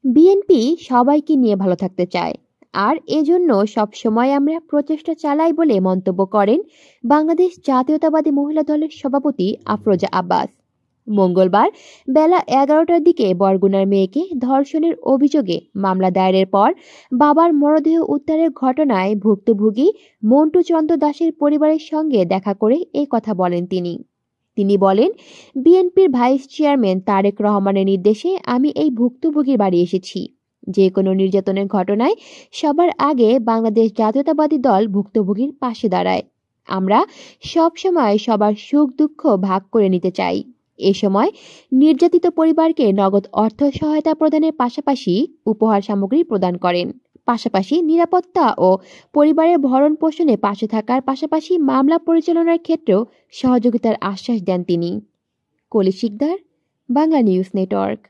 BNP সবাইকে নিয়ে ভালো থাকতে চায়, আর এজন্য সবসময় আমরা প্রচেষ্টা চালাই বলে মন্তব্য করেন বাংলাদেশ জাতীয়তাবাদী মহিলা দলের সভাপতি আফরোজা আব্বাস। মঙ্গলবার বেলা 11টার দিকে বরগুনার মেয়েকে ধর্ষণের অভিযোগে মামলা দায়েরের পর বাবার মরদেহ উদ্ধারের ঘটনায় ভুক্তভোগী মন্টু চন্দ্র দাসের পরিবারের সঙ্গে দেখা করে এই কথা বলেন তিনি বলেন, বিএনপির ভাইস চেয়ারম্যান তারেক রহমানের নির্দেশে আমি এই ভুক্তভোগীর বাড়ি এসেছি। যে কোনো নির্যাতনের ঘটনায় সবার আগে বাংলাদেশ জাতীয়তাবাদী দল ভুক্তভোগীর পাশে দাঁড়ায়। আমরা সবসময় সবার সুখ দুঃখ ভাগ করে নিতে চাই। এ সময় নির্যাতিত পরিবারকে নগদ অর্থ সহায়তা প্রদানের পাশাপাশি উপহার সামগ্রী প্রদান করেন। পাশাপাশি নিরাপত্তা ও পরিবারের ভরণ পোষণে পাশে থাকার পাশাপাশি মামলা পরিচালনার ক্ষেত্রেও সহযোগিতার আশ্বাস দেন তিনি। কলি শিকদার, বাংলা নিউজ নেটওয়ার্ক।